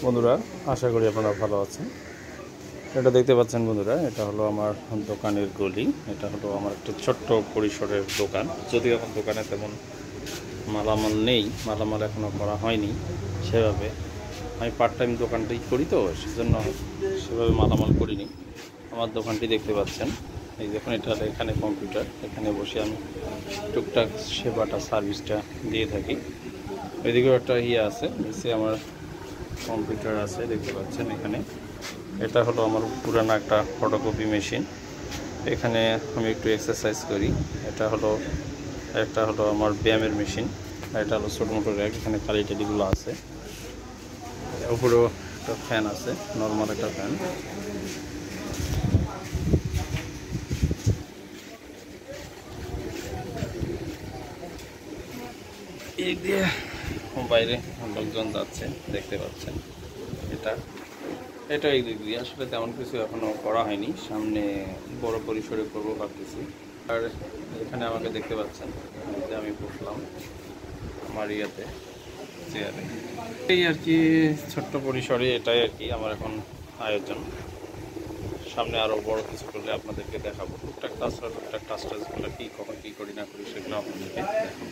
বন্ধুরা, আশা করি আপনারা ভালো আছেন। এটা দেখতে পাচ্ছেন বন্ধুরা, এটা হলো আমার দোকানের গলি। এটা হলো আমার একটা ছোট্ট পরিসরের দোকান। যদিও এখন দোকানে তেমন মালামাল নেই, মালামাল এখনও করা হয়নি সেভাবে। আমি পার্ট টাইম দোকানটাই করি, তো সেজন্য সেভাবে মালামাল করিনি। আমার দোকানটি দেখতে পাচ্ছেন, এই দেখুন, এটা এখানে কম্পিউটার, এখানে বসে আমি টুকটাক সেবাটা সার্ভিসটা দিয়ে থাকি। ওইদিকেও একটা আছে, নিচে আমার কম্পিউটার আছে, দেখতে পাচ্ছেন এখানে। এটা হলো আমার পুরানো একটা ফটোকপি মেশিন। এখানে আমি একটু এক্সারসাইজ করি। একটা হলো আমার ব্যায়ামের মেশিন। এটা হলো ছোটো মোটো র্যাক, এখানে কালি টালিগুলো আছে। উপরেও একটা ফ্যান আছে, নর্মাল একটা ফ্যান। এই দিয়ে বাইরে লোকজন যাচ্ছে, দেখতে পাচ্ছেন। এটা এটা এই দিক দিয়ে আসলে তেমন কিছু এখনও করা হয়নি, সামনে বড় পরিসরে করবো ভাবতেছি। আর এখানে আমাকে দেখতে পাচ্ছেন যে আমি বসলাম আমার চেয়ারে। এই আর কি, ছোট্ট পরিসরে এটাই আর কি আমার এখন আয়োজন। সামনে আরও বড় কিছু করলে আপনাদেরকে দেখাবো। টুকটাক টাচগুলো কী কখন কী করি না করি সেগুলো আপনাদেরকে দেখাবো।